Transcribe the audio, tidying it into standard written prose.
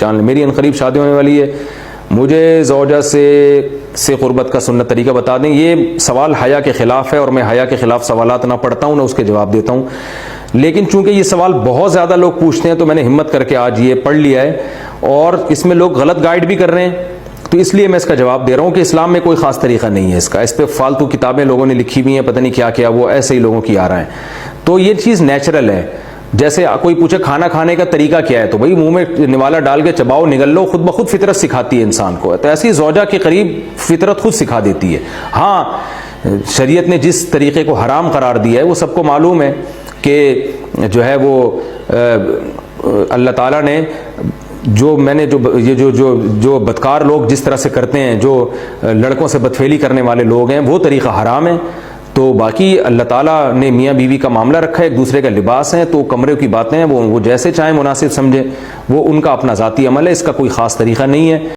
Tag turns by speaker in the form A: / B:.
A: پہچان لیں. میری انقریب شادی ہونے والی ہے, مجھے زوجہ سے قربت کا سنت طریقہ بتا دیں. یہ سوال حیا کے خلاف ہے اور میں حیا کے خلاف سوالات نہ پڑھتا ہوں نہ اس کے جواب دیتا ہوں, لیکن چونکہ یہ سوال بہت زیادہ لوگ پوچھتے ہیں تو میں نے ہمت کر کے آج یہ پڑھ لیا ہے, اور اس میں لوگ غلط گائیڈ بھی کر رہے ہیں, تو اس لیے میں اس کا جواب دے رہا ہوں کہ اسلام میں کوئی خاص طریقہ نہیں ہے اس کا. اس پہ فالتو کتابیں لوگوں نے لکھی ہوئی ہیں, پتہ نہیں کیا کیا, وہ ایسے ہی لوگوں کی آ رہا ہے. تو یہ چیز نیچرل ہے. جیسے کوئی پوچھے کھانا کھانے کا طریقہ کیا ہے, تو بھائی منہ میں نوالا ڈال کے چباؤ, نگل لو, خود بخود فطرت سکھاتی ہے انسان کو. تو ایسی زوجہ کے قریب فطرت خود سکھا دیتی ہے. ہاں شریعت نے جس طریقے کو حرام قرار دیا ہے وہ سب کو معلوم ہے کہ جو ہے وہ اللہ تعالیٰ نے جو میں نے جو بدکار لوگ جس طرح سے کرتے ہیں, جو لڑکوں سے بدفعلی کرنے والے لوگ ہیں, وہ طریقہ حرام ہے. تو باقی اللہ تعالیٰ نے میاں بیوی کا معاملہ رکھا ہے, ایک دوسرے کا لباس ہے, تو کمرے کی باتیں ہیں وہ جیسے چاہیں مناسب سمجھیں, وہ ان کا اپنا ذاتی عمل ہے, اس کا کوئی خاص طریقہ نہیں ہے.